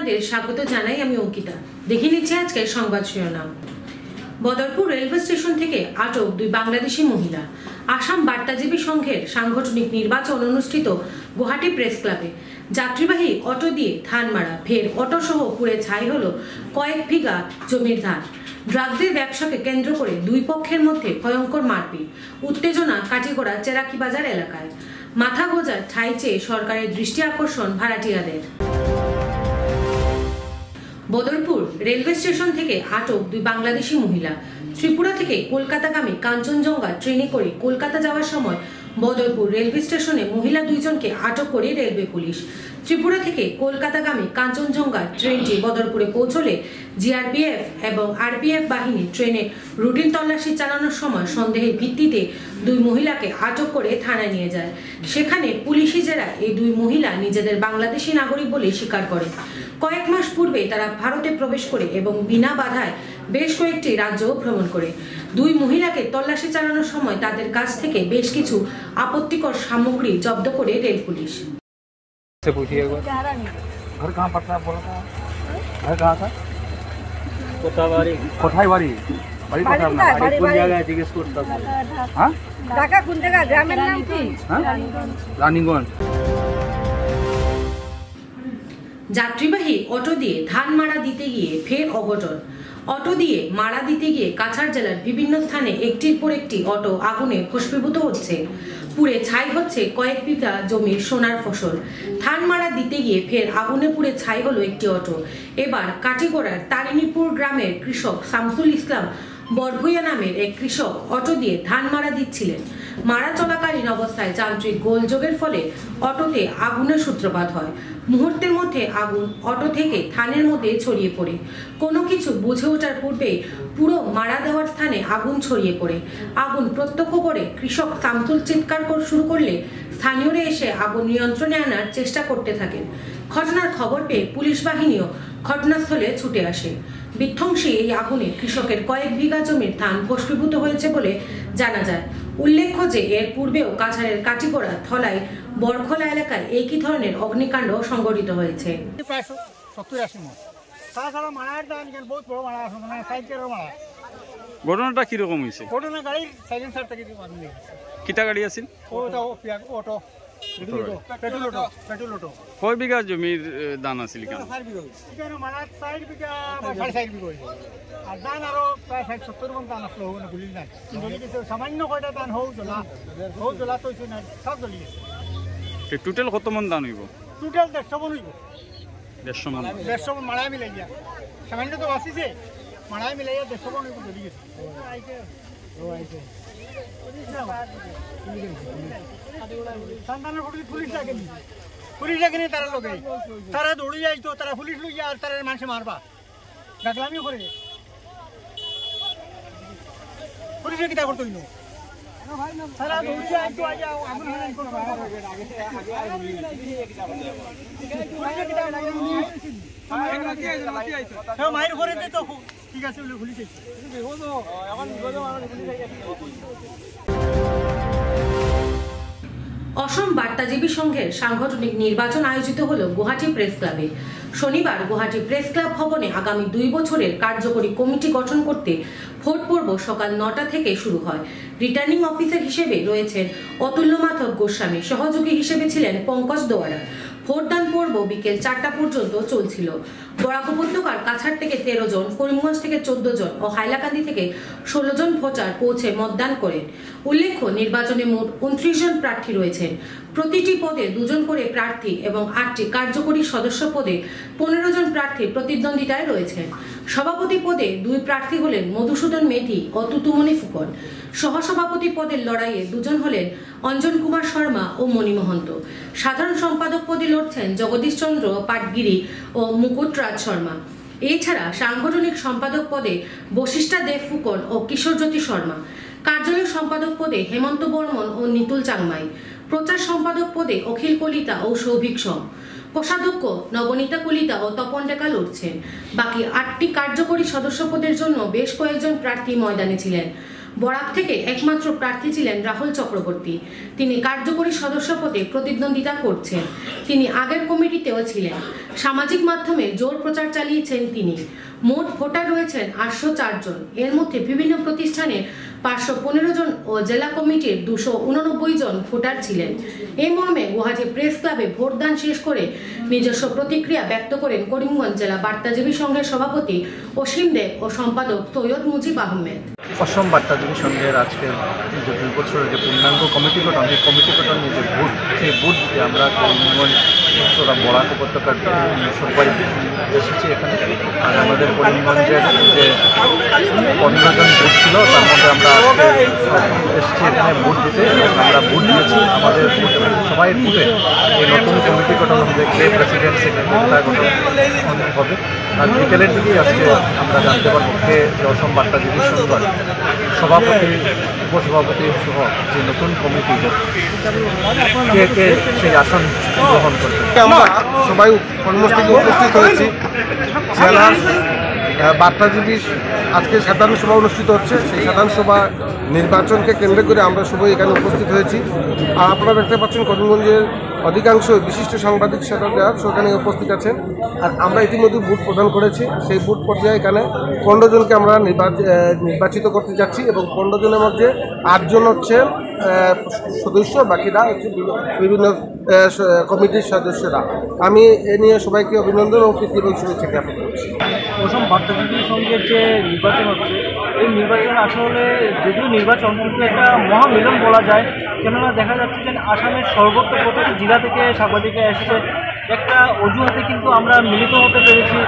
আপনাদের স্বাগত জানাই। আমি অঙ্কিতা। দেখে নিচ্ছি আজকের সংবাদ শিরোনাম। বদরপুর রেলওয়ে স্টেশন থেকে আটক দুই বাংলাদেশি মহিলা। আসাম বার্তাজীবী সংঘের সাংগঠনিক নির্বাচন অনুষ্ঠিত গুয়াহাটি প্রেস ক্লাবে। যাত্রীবাহী অটো দিয়ে ধান মারা, ফের অটো সহ পুড়ে ছাই হলো কয়েক বিঘা জমির ধান। ড্রাগসের ব্যবসাকে কেন্দ্র করে দুই পক্ষের মধ্যে ভয়ঙ্কর মারপিট, উত্তেজনা কাটিগড়া চেরাকি বাজার এলাকায়। মাথা গোঁজার ঠাঁই চেয়ে সরকারের দৃষ্টি আকর্ষণ ভাড়াটিয়াদের। বদরপুর রেলওয়ে স্টেশন থেকে আটক দুই বাংলাদেশি মহিলা। ত্রিপুরা থেকে কলকাতাগামী কাঞ্চনজঙ্ঘা ট্রেনে করে কলকাতা যাওয়ার সময় বদরপুর রেলওয়ে স্টেশনে মহিলা দুইজনকে আটক করে রেলওয়ে পুলিশ। ত্রিপুরা থেকে কলকাতাগামী কাঞ্চনজঙ্ঘা ট্রেনটি বদরপুরে পৌঁছলে জিআরপিএফ এবং আরপিএফ বাহিনী ট্রেনে রুটিন তল্লাশি চালানোর সময় সন্দেহের ভিত্তিতে দুই মহিলাকে আটক করে থানায় নিয়ে যায়। সেখানে পুলিশি জেরায় এই দুই মহিলা নিজেদের বাংলাদেশি নাগরিক বলে স্বীকার করে। কয়েক মাস পূর্বে তারা ভারতে প্রবেশ করে এবং বিনা বাধায় বেশ কয়েকটি রাজ্য ভ্রমণ করে। দুই মহিলাকে তল্লাশি চালানোর সময় তাদের কাছ থেকে বেশ কিছু আপত্তিকর সামগ্রী জব্দ করে রেল পুলিশ। যাত্রীবাহী অটো দিয়ে ধান মারা দিতে গিয়ে ফের অঘটন। অটো দিয়ে মারা দিতে গিয়ে কাছাড় জেলার বিভিন্ন স্থানে একটির পর একটি অটো আগুনে ভস্মীভূত হচ্ছে, পুড়ে ছাই হচ্ছে কয়েক বিঘা জমির সোনার ফসল। ধান মারা দিতে গিয়ে ফের আগুনে পুড়ে ছাই হলো একটি অটো। এবার কাটিগড়ার তারিণীপুর গ্রামের কৃষক শামসুল ইসলাম বরভুইয়া নামের এক কৃষক অটো দিয়ে ধান মারা দিচ্ছিলেন। মারা চলাকালীন অবস্থায় যান্ত্রিক গোলযোগের ফলে অটোতে আগুনের সূত্রপাত হয়। মুহূর্তের মধ্যে আগুন অটো থেকে ধানের মধ্যে ছড়িয়ে পড়ে। কোনো কিছু বুঝে ওঠার পূর্বে পুরো মারা দেওয়ার স্থানে আগুন ছড়িয়ে পড়ে। আগুন প্রত্যক্ষ করে কৃষক শামসুল চিৎকার শুরু করলে স্থানীয়রা এসে আগুন নিয়ন্ত্রণে আনার চেষ্টা করতে থাকেন। ঘটনার খবর পেয়ে পুলিশ বাহিনীও ঘটনাস্থলে ছুটে আসে। বিধ্বংসী এই আগুনে কৃষকের কয়েক বিঘা জমির ধান ভস্মীভূত হয়েছে বলে জানা যায়। উল্লেখ্য যে এর পূর্বেও কাছাড়ের কাটিগড়া ধলাই বরখোলা এলাকায় একই ধরনের অগ্নিকাণ্ড সংঘটিত হয়েছে। ঘটনাটা কিরকম হয়েছে? ঘটনা গাড়ির সাইলেন্সার থেকে কিটা গাড়ি আছিল? Auto petrol auto. কয় বিঘা জমির ধান আছিল? আর ধান আরো প্রায় 60-70 মন ধান আসলো, গুলি নাই সামান্য কয়টা ধান হৌ জ্বলা তো সব জ্বলি গেছে। টোটাল কত মন ধান হইব? টোটাল 150 মন হইব। 150 মন মাড়াই মিলাই দিয়া সামান্য তো বাঁচিছে, মাড়াই মিলাই 150 মন হইব জ্বলি গেছে। পুলিশ লাগেনি তারা লোকে, তারা দৌড়ে যাইতো, তারা পুলিশ লই আর তারা মানুষে মারবা ডাকলামিও করে পুলিশে কিতা করতো না। তারা দৌড়ে আইতো আগে মায়ের ঘরে তো ঠিক আছে পুলিশ। অসম বার্তাজীবী সংঘের সাংগঠনিক নির্বাচন আয়োজিত হলো গুয়াহাটি প্রেস ক্লাবে। শনিবার গুয়াহাটি প্রেস ক্লাব ভবনে আগামী 2 বছরের কার্যকরী কমিটি গঠন করতে ভোট পর্ব সকাল 9টা থেকে শুরু হয়। রিটার্নিং অফিসার হিসেবে রয়েছেন অতুল্য মাধব গোস্বামী, সহযোগী হিসেবে ছিলেন পঙ্কজ দোয়ারা। ভোটদান পর্ব বিকেল 4টা পর্যন্ত চলছিল। বরাক উপত্যকার কাছাড় থেকে 13 জন, করিমগঞ্জ থেকে 14 জন ও হাইলাকান্দি থেকে 16 জন ভোটার পৌঁছে মতদান করেন। উল্লেখ্য, নির্বাচনে মোট 29 জন প্রার্থী রয়েছেন। প্রতিটি পদে 2 জন করে প্রার্থী এবং 8টি কার্যকরী সদস্য পদে 15 জন প্রার্থী প্রতিদ্বন্দ্বিতায় রয়েছেন। সভাপতি পদে 2 প্রার্থী হলেন মধুসূদন মেধি ও তুতুমণি ফুকন। সহসভাপতি পদের লড়াইয়ে 2 জন হলেন অঞ্জন কুমার শর্মা ও মণি মহন্ত। সাধারণ সম্পাদক পদে লড়ছেন জগদীশ চন্দ্র পাটগিরি ও মুকুট রাজ শর্মা। এছাড়া সাংগঠনিক সম্পাদক পদে বশিষ্ঠা দেব ফুকন ও কিশোর জ্যোতি শর্মা। কার্যালয় সম্পাদক পদে হেমন্ত বর্মন ও নিতুল চাংমাই। প্রচার সম্পাদক পদে অখিল কলিতা ও সৌভিক সম। কোষাধ্যক্ষ নবনীতা কলিতা ও তপন ডেকা লড়ছেন। বাকি 8টি কার্যকরী সদস্য পদের জন্য বেশ কয়েকজন প্রার্থী ময়দানে ছিলেন। বরাক থেকে একমাত্র প্রার্থী ছিলেন রাহুল চক্রবর্তী। তিনি কার্যকরী সদস্য পদে প্রতিদ্বন্দ্বিতা করছেন। তিনি আগের কমিটিতেও ছিলেন। সামাজিক মাধ্যমে জোর প্রচার চালিয়েছেন তিনি। মোট ভোটার রয়েছেন 804 জন। এর মধ্যে বিভিন্ন প্রতিষ্ঠানে 515 জন ও জেলা কমিটির 289 জন ভোটার ছিলেন। এই মর্মে গুয়াহাটি প্রেস ক্লাবে ভোটদান শেষ করে নিজস্ব প্রতিক্রিয়া ব্যক্ত করেন করিমগঞ্জ জেলা বার্তাজীবী সংঘের সভাপতি অসীম দেব ও সম্পাদক সৈয়দ মুজিব আহমেদ। অসম বার্তাজীবী সংঘের আজকের যে 2 বছরের যে পূর্ণাঙ্গ কমিটি গঠন, সেই কমিটি গঠন নিয়ে যে ভোট, সেই ভোট দিতে আমরা করিমগঞ্জ তথা বরাক উপত্যকার সবাই এসেছি এখানে। আর আমাদের করিমগঞ্জের যে 15 জন ভোট ছিল, তার মধ্যে আমরা এসেছি এখানে ভোট দিতে। আমরা ভোট দিয়েছি। আমাদের সবাই ভোটে এই নতুন কমিটি গঠন হবে, কে প্রেসিডেন্ট সেক্রেটারি তা গঠন হবে। আর বিকেলের দিকেই আজকে আমরা জানতে পারবো কে অসম বার্তাজীবী সংঘর সভাপতি, উপসভাপতি সহ যে নতুন কমিটি কে কে সেই আসন গ্রহণ করবে। আমরা সবাই কর্মস্থলে উপস্থিত হয়েছি। জেলার বার্তাজীবী আজকে সাধারণ সভা অনুষ্ঠিত হচ্ছে। সেই সাধারণ সভা নির্বাচনকে কেন্দ্র করে আমরা সবাই এখানে উপস্থিত হয়েছি। আর আপনারা দেখতে পাচ্ছেন করিমগঞ্জের অধিকাংশ বিশিষ্ট সাংবাদিক সেখানে উপস্থিত আছেন। আর আমরা ইতিমধ্যে ভোট প্রদান করেছি। সেই ভোট পর্যায়ে এখানে 15 জনকে আমরা নির্বাচিত করতে যাচ্ছি এবং 15 জনের মধ্যে 8 জন হচ্ছে সদস্য, বাকিরা হচ্ছে বিভিন্ন কমিটির সদস্যরা। আমি এ নিয়ে সবাইকে অভিনন্দন ও প্রীতি এবং শুভেচ্ছা জ্ঞাপন করছি। অসম বার্তাজীবী সংঘের যে নির্বাচন হচ্ছে, এই নির্বাচন আসলে যদিও নির্বাচন কিন্তু একটা মহামিলন বলা যায়। কেননা দেখা যাচ্ছে যে আসামের সর্বত্র প্রতিটি জেলা থেকে সাংবাদিকরা এসেছে। একটা অজুহাতে কিন্তু আমরা মিলিত হতে পেরেছি।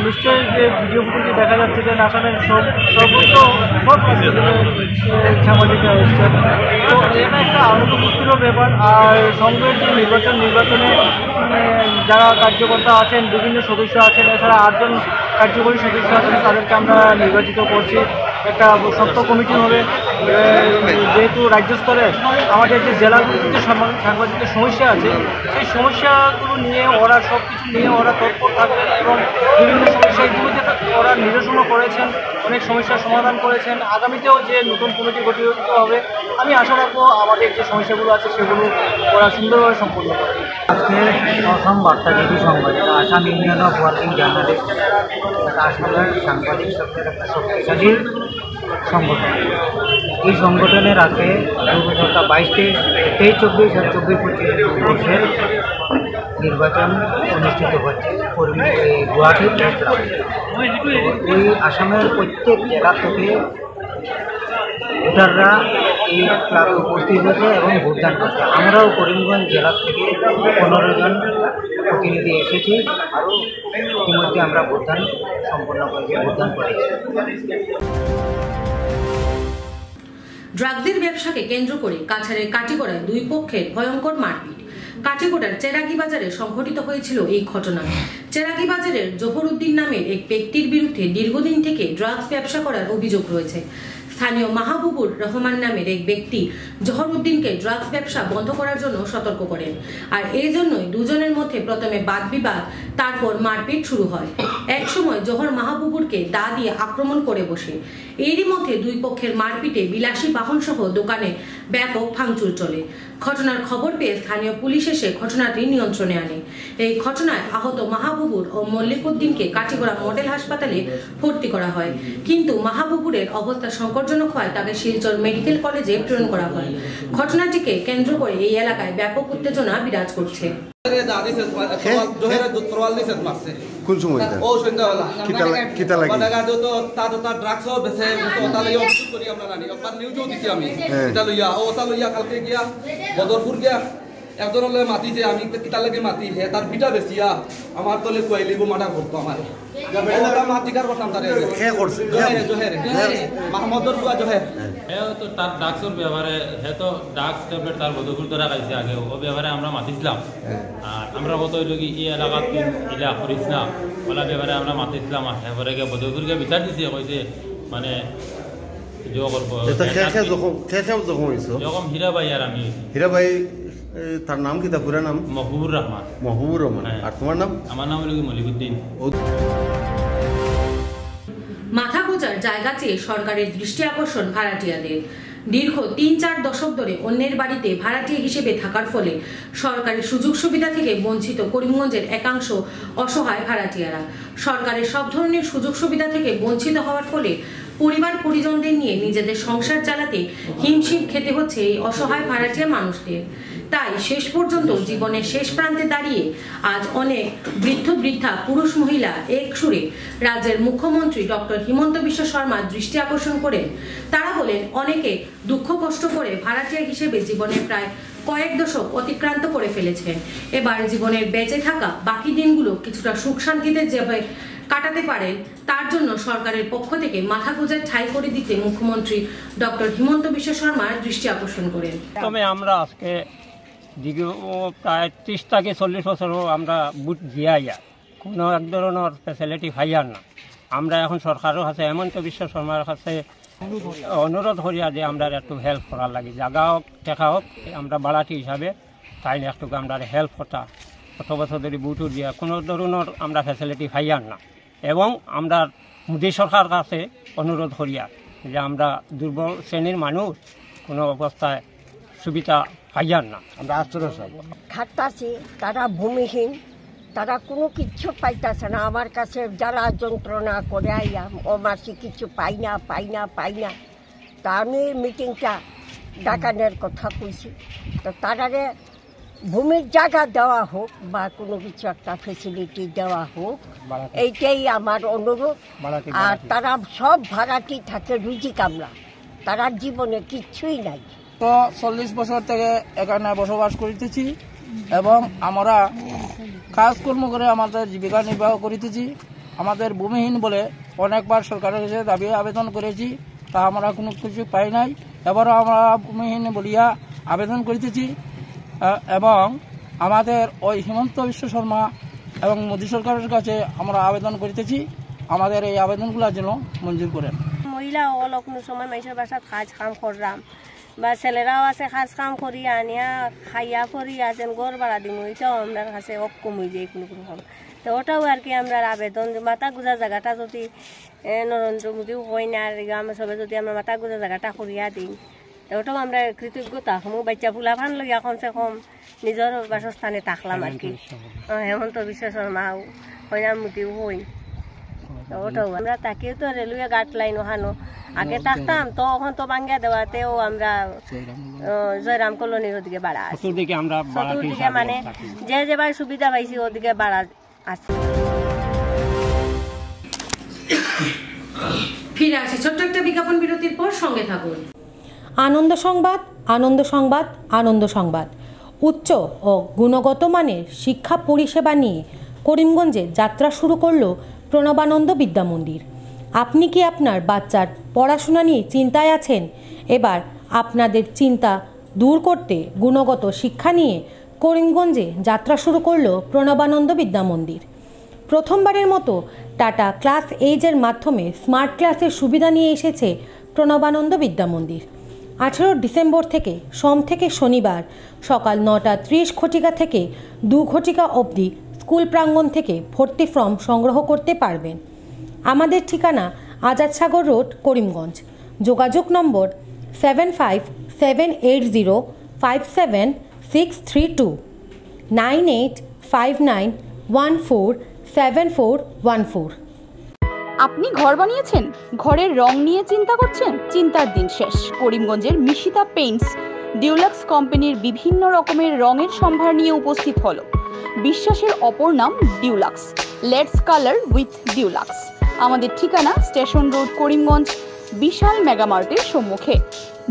নিশ্চয়ই যে ভিডিও ফুটেজে দেখা যাচ্ছে যে আসামের সর্বত্র সব সাংবাদিকরা এসেছেন। তো এটা একটা আনন্দ ফুর্তিরও ব্যাপার। আর সংঘের যে নির্বাচনে যারা কার্যকর্তা আছেন, বিভিন্ন সদস্য আছেন, এছাড়া 8 জন কার্যকরী সদস্য আছেন, তাদেরকে আমরা নির্বাচিত করছি। একটা শক্ত কমিটি হবে। যেহেতু রাজ্য স্তরে আমাদের যে জেলাগুলিতে যে সাংবাদিকদের সমস্যা আছে, সেই সমস্যাগুলো নিয়ে ওরা সব কিছু নিয়ে ওরা তৎপর থাকবেন এবং বিভিন্ন সমস্যা ইতিমধ্যে ওরা নিরসনও করেছেন, অনেক সমস্যার সমাধান করেছেন। আগামীতেও যে নতুন কমিটি গঠিত হবে, আমি আশা রাখবো আমাদের যে সমস্যাগুলো আছে সেগুলো ওরা সুন্দরভাবে সম্পন্ন করবে। আজকে অসম বার্তাজীবী সংঘ, Assam union of working journalist, আসামের সাংবাদিক সভ্যের একটা শক্তিশালী সংগঠন। এই সংগঠনের আজকে 2022-23-24 আর 24-25 বর্ষের নির্বাচন অনুষ্ঠিত হচ্ছে গুয়াহাটি প্রেস ক্লাবে। এই আসামের প্রত্যেক জেলা থেকে ভোটাররা এই ক্লাবে উপস্থিত হয়েছে এবং ভোটদান করছে। আমরাও করিমগঞ্জ জেলা থেকে 15 জন প্রতিনিধি এসেছি। আরও ইতিমধ্যে আমরা ভোটদান সম্পন্ন করেছি। ড্রাগসের ব্যবসাকে কেন্দ্র করে কাছাড়ের কাটিগড়ায় 2 পক্ষের ভয়ঙ্কর মারপিট। কাটিগড়ার চেরাগি বাজারে সংঘটিত হয়েছিল এই ঘটনা। চেরাগি বাজারের জহরউদ্দিন নামের এক ব্যক্তির বিরুদ্ধে দীর্ঘদিন থেকে ড্রাগস ব্যবসা করার অভিযোগ রয়েছে। স্থানীয় মাহবুবুর রহমান নামের এক ব্যক্তি জহরউদ্দিনকে ড্রাগস ব্যবসা বন্ধ করার জন্য সতর্ক করেন। আর এই জন্যই দুজনের মধ্যে প্রথমে বাদ-বিবাদ, তারপর মারপিট শুরু হয়। এক সময় জহর মাহবুবুরকে দা দিয়ে আক্রমণ করে বসে। এরই মধ্যে 2 পক্ষের মারপিটে বিলাসী বাহন সহ দোকানে ব্যাপক ভাঙচুর চলে। ঘটনার খবর পেয়ে স্থানীয় পুলিশ এসে ঘটনাটি নিয়ন্ত্রণে আনে। এই ঘটনায় আহত মাহবুবুর ও মল্লিকউদ্দিনকে কাটিগড়া মডেল হাসপাতালে ভর্তি করা হয়। কিন্তু মাহবুবুরের অবস্থা সংকটজনক হয় তাকে শিলচর মেডিকেল কলেজে প্রেরণ করা হয়। ঘটনাটিকে কেন্দ্র করে এই এলাকায় ব্যাপক উত্তেজনা বিরাজ করছে। কোন সময় কিতা লাগে বদরপুর গিয়া একজন হলে মাতি যে আমি কিতা লাগে মাতি হে তার পিঠা বেশিয়া আমার তলে কুয়াইলিব মার্ডার করতো আমার মাতিকার করতাম তারে মাহমুদুর বুয়া জহের তো তার ড্রাগসের ব্যবহারে হে তো ড্রাগস ট্যাবলেট তার বদরপুর দ্বারা খাইছে আগে ও ব্যবহারে আমরা মাতিছিলাম। আর আমরা কত হইল কি এই এলাকা ইলা করিস না ওলা ব্যবহারে আমরা মাতিছিলাম। এবারে গিয়ে বদরপুরকে বিচার দিছি কইছে মানে হীরাবাই আর আমি হীরাবাই তার নাম কি, তার পুরা নাম? মহবুবুর রহমান। মহবুবুর রহমান। আর তোমার নাম? আমার নাম হলো মল্লিকউদ্দিন। মাথা গোজার জায়গা চেয়ে সরকারের দৃষ্টি আকর্ষণ ভাড়াটিয়াদের। দীর্ঘ ৩-৪ দশক ধরে অন্যের বাড়িতে ভাড়াটিয়া হিসেবে থাকার ফলে সরকারি সুযোগ সুবিধা থেকে বঞ্চিত করিমগঞ্জের একাংশ অসহায় ভাড়াটিয়ারা। সরকারের সব ধরনের সুযোগ সুবিধা থেকে বঞ্চিত হওয়ার ফলে পরিবার পরিজনদের নিয়ে নিজেদের সংসার চালাতে হিমশিম খেতে হচ্ছে এই অসহায় ভাড়াটিয়া মানুষদের। তাই শেষ পর্যন্ত জীবনের শেষ প্রান্তে দাঁড়িয়ে আজ অনেক বৃদ্ধ বৃদ্ধা পুরুষ মহিলা এক সুরে রাজ্যের মুখ্যমন্ত্রী ডক্টর হিমন্ত বিশ্ব শর্মার দৃষ্টি আকর্ষণ করেন। তারা বলেন, অনেকে দুঃখ কষ্ট করে ভাড়াটিয়া হিসেবে জীবনের প্রায় কয়েক দশক অতিক্রান্ত করে ফেলেছেন। এবার জীবনের বেঁচে থাকা বাকি দিনগুলো কিছুটা সুখ শান্তিতে যেভাবে কাটাতে পারেন তার জন্য সরকারের পক্ষ থেকে মাথা গোঁজার ঠাঁই করে দিতে মুখ্যমন্ত্রী ডক্টর হিমন্ত বিশ্ব শর্মার দৃষ্টি আকর্ষণ করেন। তবে আমরা আজকে দীর্ঘ প্রায় 30 থেকে 40 বছরও আমরা বুট দিয়াইয়া কোনো এক ধরনের ফেসিলিটি পাইয়ার না। আমরা এখন সরকারের কাছে হিমন্ত বিশ্ব শর্মার কাছে অনুরোধ করিয়া যে আমরা একটু হেল্প করার লাগে, জায়গা হোক টেকা হোক, আমরা বাড়াটি হিসাবে তাই একটু আমরা হেল্প করতা। কত বছর ধরে বুটও দিয়া কোনো ধরনের আমরা ফেসিলিটি পাইয়ার না। এবং আমরা মোদী সরকার কাছে অনুরোধ করিয়া যে আমরা দুর্বল শ্রেণীর মানুষ কোনো অবস্থায় সুবিধা পাইয়ার না। আমরা আশ্চর্য খাটতাছি, তারা ভূমিহীন, তারা কোনো কিচ্ছু পাইতেছে না। আমার কাছে যারা যন্ত্রণা করে আইয়া ও মাসি কিছু পাই না। তা আমি মিটিংটা ডাকানের কথা কইছি, তো তারারে ভূমির জায়গা দেওয়া হোক বা কোনো কিছু একটা ফেসিলিটি দেওয়া হোক, এইটাই আমার অনুরোধ। আর তারা সব ভাড়াটি থাকে রুজি কামলা, তারা জীবনে কিচ্ছুই নাই। তো 40 বছর থেকে এখানে বসবাস করিতেছি এবং আমরা কাজকর্ম করে আমাদের জীবিকা নির্বাহ করিতেছি। আমাদের ভূমিহীন বলে অনেকবার সরকারের কাছে দাবি আবেদন করেছি, তা আমরা কোনো কিছু পাই নাই। এবারও আমরা ভূমিহীন বলিয়া আবেদন করিতেছি এবং আমাদের ওই হিমন্ত বিশ্ব শর্মা এবং মোদী সরকারের কাছে আমরা আবেদন করিতেছি আমাদের এই আবেদনগুলো যেন মঞ্জুর করেন। মহিলা হল কোনো সময় মানুষের বাসাত কাজ কাম করলাম বা ছেলেরাও আছে কাজ কাম করি আনিয়া খাইয়া করিয়া যেন গড় বাড়া দিম, ওইটাও আমার কাছে অক্ষম হয়ে যায় কোনো রকম। তো ওটাও আর কি আমরা আবেদন, মাথা গুজা জায়গাটা যদি নরেন্দ্র মোদীও হয় না, আর আমরা সবাই যদি আমরা মাথা গুজা জায়গাটা করিয়া দিই, তো ওটাও আমরা কৃতজ্ঞতা হমু। বাচ্চা ফুলা ফান লইয়া কমসে কম নিজের বাসস্থানে থাকলাম আর কি। হেমন্ত বিশ্ব শর্মাও হয় না, মোদীও হই, ওটাও আমরা তাকেও তো রেলওয়ে গার্ড লাইন ওখানো আগে থাকতাম, তো এখন তো বাঙ্গা দেওয়াতেও আমরা জয়রাম কলোনির ওদিকে বাড়া আছি, চতুর্দিকে মানে যে যেবার সুবিধা পাইছি ওদিকে বাড়া আছে। ফিরে আসি ছোট্ট একটা বিজ্ঞাপন বিরতির পর, সঙ্গে থাকুন। আনন্দ সংবাদ, আনন্দ সংবাদ, আনন্দ সংবাদ। উচ্চ ও গুণগত মানের শিক্ষা পরিষেবা নিয়ে করিমগঞ্জে যাত্রা শুরু করলো প্রণবানন্দ বিদ্যা মন্দির। আপনি কি আপনার বাচ্চার পড়াশোনা নিয়ে চিন্তায় আছেন? এবার আপনাদের চিন্তা দূর করতে গুণগত শিক্ষা নিয়ে করিমগঞ্জে যাত্রা শুরু করলো প্রণবানন্দ বিদ্যা মন্দির। প্রথমবারের মতো টাটা ক্লাস এইজের মাধ্যমে স্মার্ট ক্লাসের সুবিধা নিয়ে এসেছে প্রণবানন্দ বিদ্যা মন্দির। 18 ডিসেম্বর থেকে সোম থেকে শনিবার সকাল 9:30 ঘটিকা থেকে 2 ঘটিকা অবধি স্কুল প্রাঙ্গণ থেকে ভর্তি ফর্ম সংগ্রহ করতে পারবেন। আমাদের ঠিকানা আজাদ সাগর রোড, করিমগঞ্জ। যোগাযোগ নম্বর 7570573632, 9859147414। আপনি ঘর বানিয়েছেন, ঘরের রং নিয়ে চিন্তা করছেন? চিন্তার দিন শেষ। করিমগঞ্জের মিশিতা পেইন্টস ডিউলাক্স কোম্পানির বিভিন্ন রকমের রঙের সম্ভার নিয়ে উপস্থিত হলো। বিশ্বাসের অপর নাম deluxe. Let's colour with deluxe. আমাদের ঠিকানা স্টেশন রোড, করিমগঞ্জ, বিশাল মেগামার্টের সম্মুখে।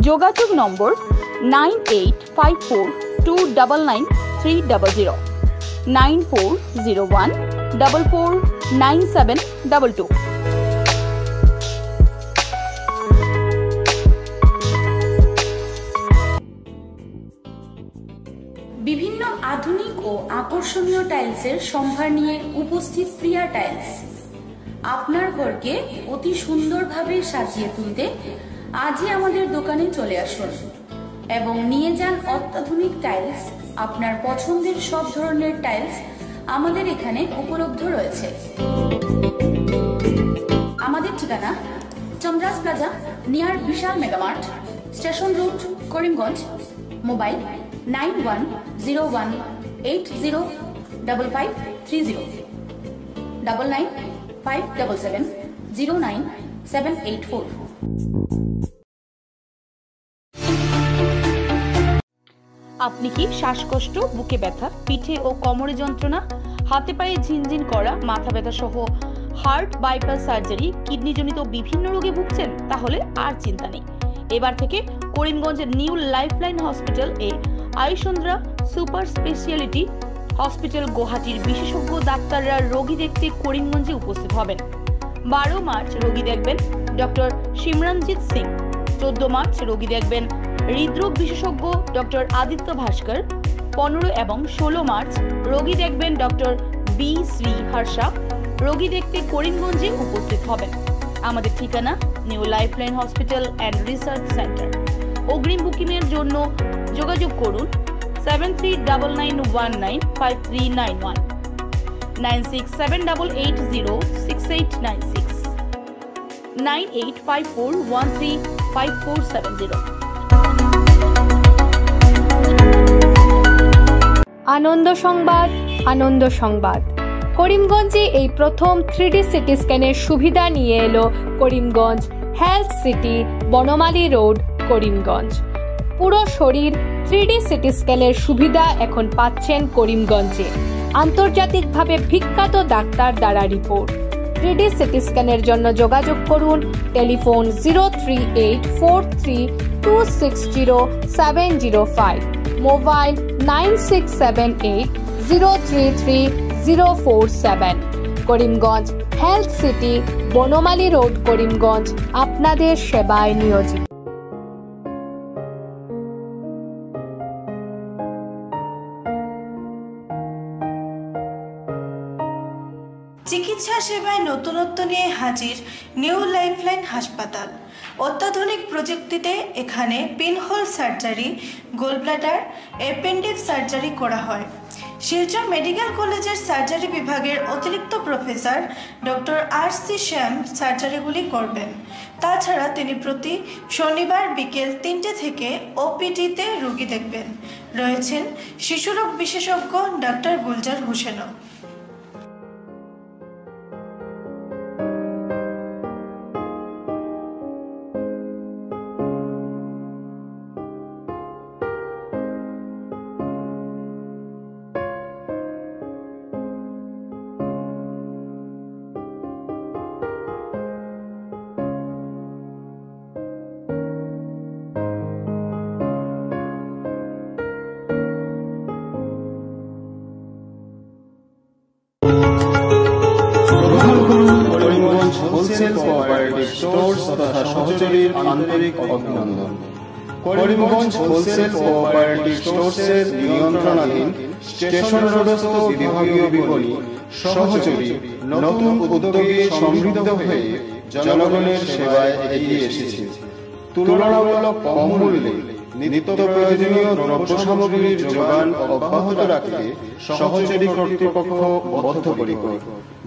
যোগাযোগ নম্বর 9854299300, 9401449722। বিভিন্ন আধুনিক ও আকর্ষণীয় টাইলসের সম্ভার নিয়ে উপস্থিত প্রিয়া টাইলস। আপনার ঘরকে অতি সুন্দরভাবে সাজিয়ে তুলতে আজই আমাদের দোকানে চলে আসুন এবং নিয়ে যান অত্যাধুনিক টাইলস। আপনার পছন্দের সব ধরনের টাইলস আমাদের এখানে উপলব্ধ রয়েছে। আমাদের ঠিকানা Chamras Plaza near Vishal Megamart, Station Road, Karimganj. Mobile 9101805530 9957709784. আপনি কি শ্বাসকষ্ট, বুকে ব্যথা, পিঠে ও কোমরে যন্ত্রণা, হাতে পায়ে ঝিনঝিন করা, মাথা ব্যথা সহ হার্ট বাইপাস সার্জারি, কিডনিজনিত বিভিন্ন রোগে ভুগছেন? তাহলে আর চিন্তা নেই। এবার থেকে করিমগঞ্জের নিউ লাইফলাইন হসপিটাল এ আয়ুষন্দ্রা সুপার স্পেশালিটি হসপিটাল গুয়াহাটির বিশেষজ্ঞ ডাক্তাররা রোগী দেখতে করিমগঞ্জে উপস্থিত হবেন। 12 মার্চ রোগী দেখবেন ডক্টর সিমরনজিৎ সিং, 14 মার্চ রোগী দেখবেন হৃদরোগ বিশেষজ্ঞ ডক্টর আদিত্য ভাস্কর, 15 এবং 16 মার্চ রোগী দেখবেন ডক্টর বি শ্রী হর্ষা। রোগী দেখতে করিমগঞ্জে উপস্থিত হবেন। আমাদের ঠিকানা new lifeline hospital and research centre. অগ্রিম বুকিংয়ের জন্য যোগাযোগ করুন 7399195391 9678806896 9854135470। আনন্দ সংবাদ, আনন্দ সংবাদ। করিমগঞ্জে এই প্রথম 3D সিটি স্ক্যানের সুবিধা নিয়ে এলো Karimganj health city, Banamali road, Karimganj. পুরো শরীর 3D সিটি স্ক্যানের সুবিধা এখন পাচ্ছেন করিমগঞ্জে। আন্তর্জাতিকভাবে বিখ্যাত ডাক্তার দ্বারা রিপোর্ট। 3D সিটি স্ক্যানের জন্য যোগাযোগ করুন telephone 03843260705, mobile 9678033047। Karimganj health city, Banamali road, Karimganj আপনাদের সেবায় নিয়োজিত। চিকিৎসা সেবায় নতুনত্ব নিয়ে হাজির নিউ লাইফলাইন হাসপাতাল। অত্যাধুনিক প্রযুক্তিতে এখানে pinhole surgery, gallbladder, appendix surgery করা হয়। শিলচর মেডিকেল কলেজের সার্জারি বিভাগের অতিরিক্ত প্রফেসর ডক্টর RC শ্যাম সার্জারিগুলি করবেন। তাছাড়া তিনি প্রতি শনিবার বিকেল 3টে থেকে OPD-তে রোগী দেখবেন। রয়েছেন শিশুরোগ বিশেষজ্ঞ ডাক্তার গুলজার হোসেনও। হোলসেল কোঅপারেটিভ স্টোর্স তথা সহযোগীর আন্তরিক অভিনন্দন। করিমগঞ্জ হোলসেল কোঅপারেটিভ স্টোর্সের নিয়ন্ত্রণাধীন স্টেশন রোডস্থ বিভাগীয় বিপণী সহযোগী নতুন উদ্যোগে সমৃদ্ধ হয়ে জনগণের সেবায় এগিয়ে এসেছে। তুলনামূলক কম মূল্যে নিত্য প্রয়োজনীয় দ্রব্য সামগ্রীর যোগান অব্যাহত রাখতে সহযোগী কর্তৃপক্ষ বদ্ধপরিকর।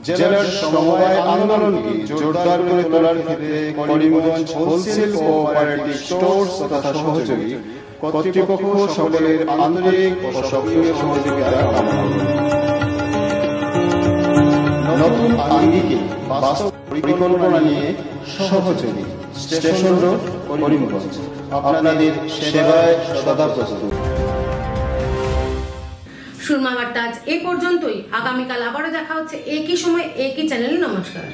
জেলার সমবায় আন্দোলনকে জোরদার করে তোলার ক্ষেত্রে করিমগঞ্জ হোলসেল কোঅপারেটিভ স্টোর্স তথা সহযোগী কর্তৃপক্ষ সকলের আন্তরিক ও সক্রিয় সহযোগিতা কামনা করে। নতুন আঙ্গিকে বাস্তব পরিকল্পনা নিয়ে সহযোগী স্টেশন রোড, করিমগঞ্জ আপনাদের সেবায় সদা প্রস্তুত। সুরমা বার্তা আজ এ পর্যন্তই। আগামীকাল আবারও দেখা হচ্ছে একই সময় একই চ্যানেলে। নমস্কার।